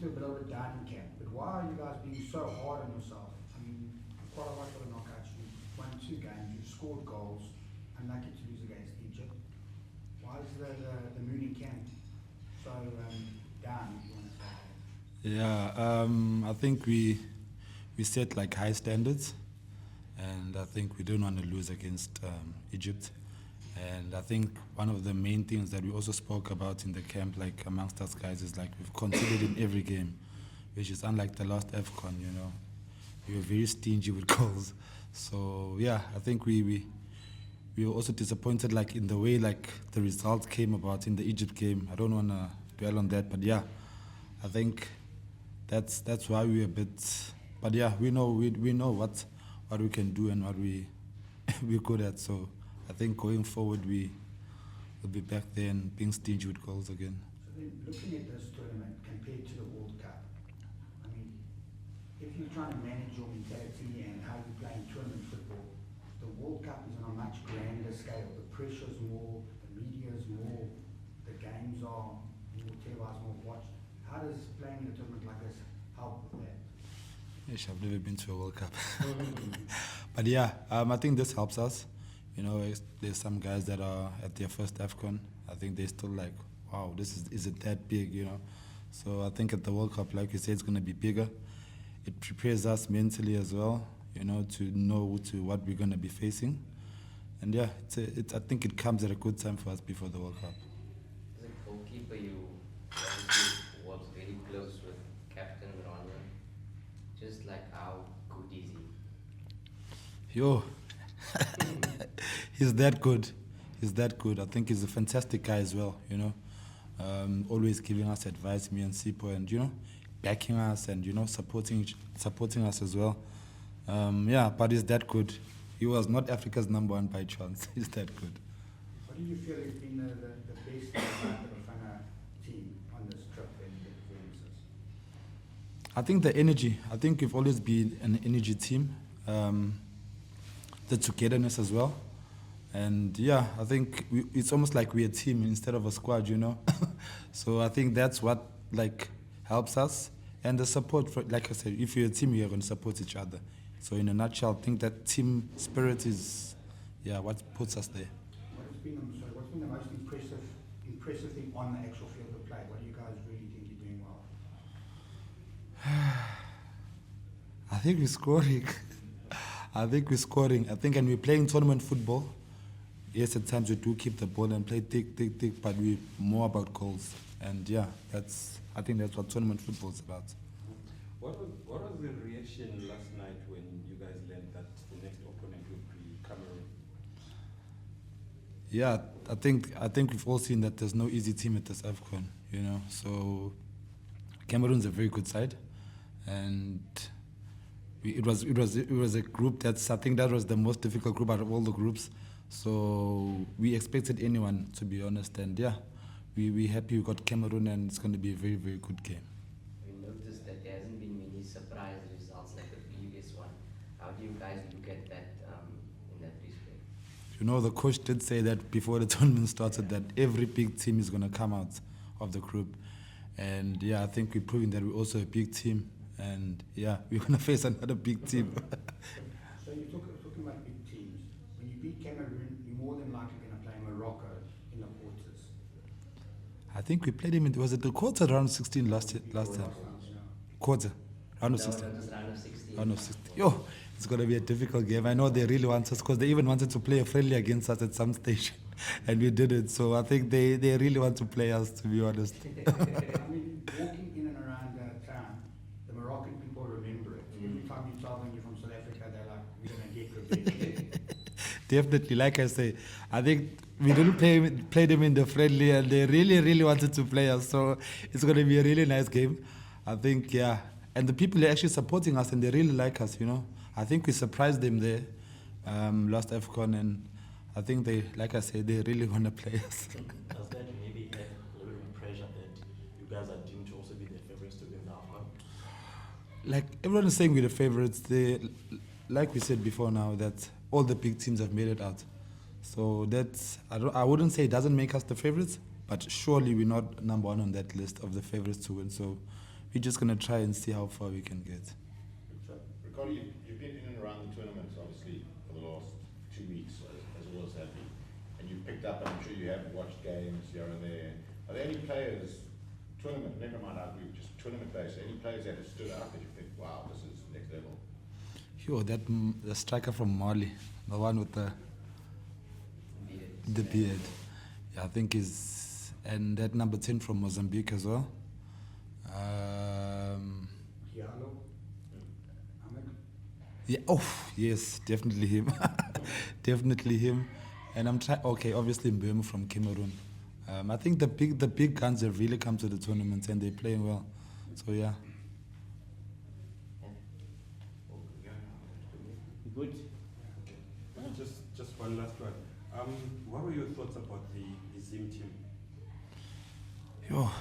into a bit of a down camp, but why are you guys being so hard on yourself? I mean, quite a lot of the knockouts, you won 2 games, you've scored goals, unlucky to lose against Egypt. Why is the Mooney camp so down, if you want to say? Yeah, I think we set like high standards, and I think we don't want to lose against Egypt. And I think one of the main things that we also spoke about in the camp, like amongst us guys, is like we've conceded in every game, which is unlike the last AFCON, you know. We were very stingy with goals. So yeah, I think we were also disappointed like in the way like the results came about in the Egypt game. I don't want to dwell on that, but yeah, I think that's why we're a bit. But yeah, we know what we can do and what we're good at. So I think going forward we will be back there and being stingy with goals again. So then looking at this tournament compared to the World Cup, I mean, if you're trying to manage your mentality and how you play in tournament football, the World Cup is on a much grander scale. The pressure's more, the media's more, the games are more televised, more watched. How does playing in a tournament like this help with that? Yes, I've never been to a World Cup. But yeah, I think this helps us. You know, there's some guys that are at their first AFCON. I think they're still like, wow, is it that big, you know? So I think at the World Cup, like you said, it's going to be bigger. It prepares us mentally as well, you know, to know what we're going to be facing. And yeah, I think it comes at a good time for us before the World Cup. As a goalkeeper, you obviously was very close with Captain Ronza. Just like how good is he? Yo, he's that good. He's that good. I think he's a fantastic guy as well, you know. Always giving us advice, me and Sipo, and, you know, backing us and, you know, supporting us as well. Yeah, but he's that good. He was not Africa's #1 by chance. He's that good. What do you feel has been the best about the Bafana team on this trip and the performances? I think the energy. I think we've always been an energy team. The togetherness as well. And yeah, I think it's almost like we're a team instead of a squad, you know. So I think that's what like helps us. And the support, like I said, if you're a team, you're going to support each other. So in a nutshell, I think that team spirit is, yeah, what puts us there. What's been the most impressive thing on the actual field of play? What do you guys really think you're doing well? I think we're scoring. And we're playing tournament football. Yes, at times we do keep the ball and play thick, but we're more about goals. And yeah, I think that's what tournament football is about. What was the reaction last night when you guys learned that the next opponent would be Cameroon? Yeah, I think we've all seen that there's no easy team at this AFCON, you know. So Cameroon's a very good side, and it was a group I think that was the most difficult group out of all the groups. So we expected anyone, to be honest, and yeah, we're happy we got Cameroon, and it's going to be a very, very good game. We noticed that there hasn't been many surprise results like the previous one. How do you guys look at that in that respect? You know, the coach did say that before the tournament started, that every big team is going to come out of the group. And yeah, I think we're proving that we're also a big team. And yeah, we're going to face another big team. So you're talking about big teams. When you beat Cameroon, you're more than likely going to play Morocco in the quarters. I think we played him was it the quarter round 16 last time? Quarter. Round of 16. Round of 16. Yo, it's going to be a difficult game. I know they really want us because they even wanted to play a friendly against us at some stage. And we did it. So I think they really want to play us, to be honest. I mean, walking in and around town, the Moroccan people remember it. Every time you tell them you're from South Africa, they're like, we're going to get revenge. Definitely, like I say, I think we didn't play them in the friendly, and they really, really wanted to play us. So it's going to be a really nice game. I think, yeah. And the people are actually supporting us, and they really like us, you know. I think we surprised them there last AFCON, and I think they, like I said, they really want to play us. Does that maybe add a little bit of pressure that you guys are deemed to also be the favorites to win the AFCON? Like everyone is saying, we're the favorites. Like we said before now, that all the big teams have made it out. So that's, I wouldn't say it doesn't make us the favorites, but surely we're not #1 on that list of the favorites to win. So we're just gonna try and see how far we can get. Ricardo, you've been in and around the tournament, obviously, for the last 2 weeks, as well as have been. And you've picked up, and I'm sure you have watched games here and there. Are there any players, tournament, never mind our group, just tournament based, any players that have stood out that you think, wow, this is next level? Yo, the striker from Mali, the one with the beard. Yeah, I think is, and that number 10 from Mozambique as well. Diallo, Ahmed. Yeah, oh, yes, definitely him. Definitely him. And I'm trying, okay, obviously Mbeumo from Cameroon. I think the big guns have really come to the tournament and they're playing well. So, yeah. Good. Just one last one. What were your thoughts about the Zim team? Yo,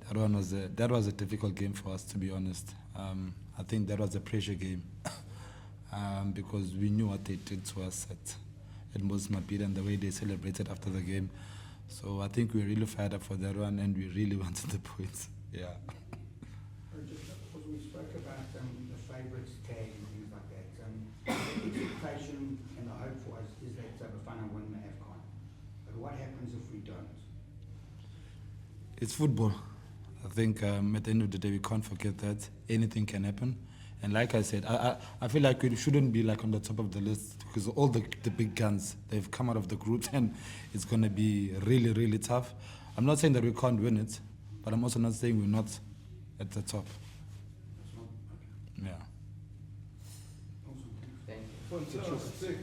that was a difficult game for us, to be honest. I think that was a pressure game because we knew what they did to us at Mozambique and the way they celebrated after the game. So I think we really fired up for that one and we really wanted the points. Yeah. Just because we spoke about the favourites tag and things like that, the expectation and the hope for us is that Bafana win the AFCON. But what happens if we don't? It's football. I think at the end of the day, we can't forget that anything can happen. And like I said, I feel like we shouldn't be like on the top of the list because all the big guns, they've come out of the group and it's going to be really, really tough. I'm not saying that we can't win it, but I'm also not saying we're not at the top. It's not, okay. Yeah. Awesome. Thank you. Fantastic.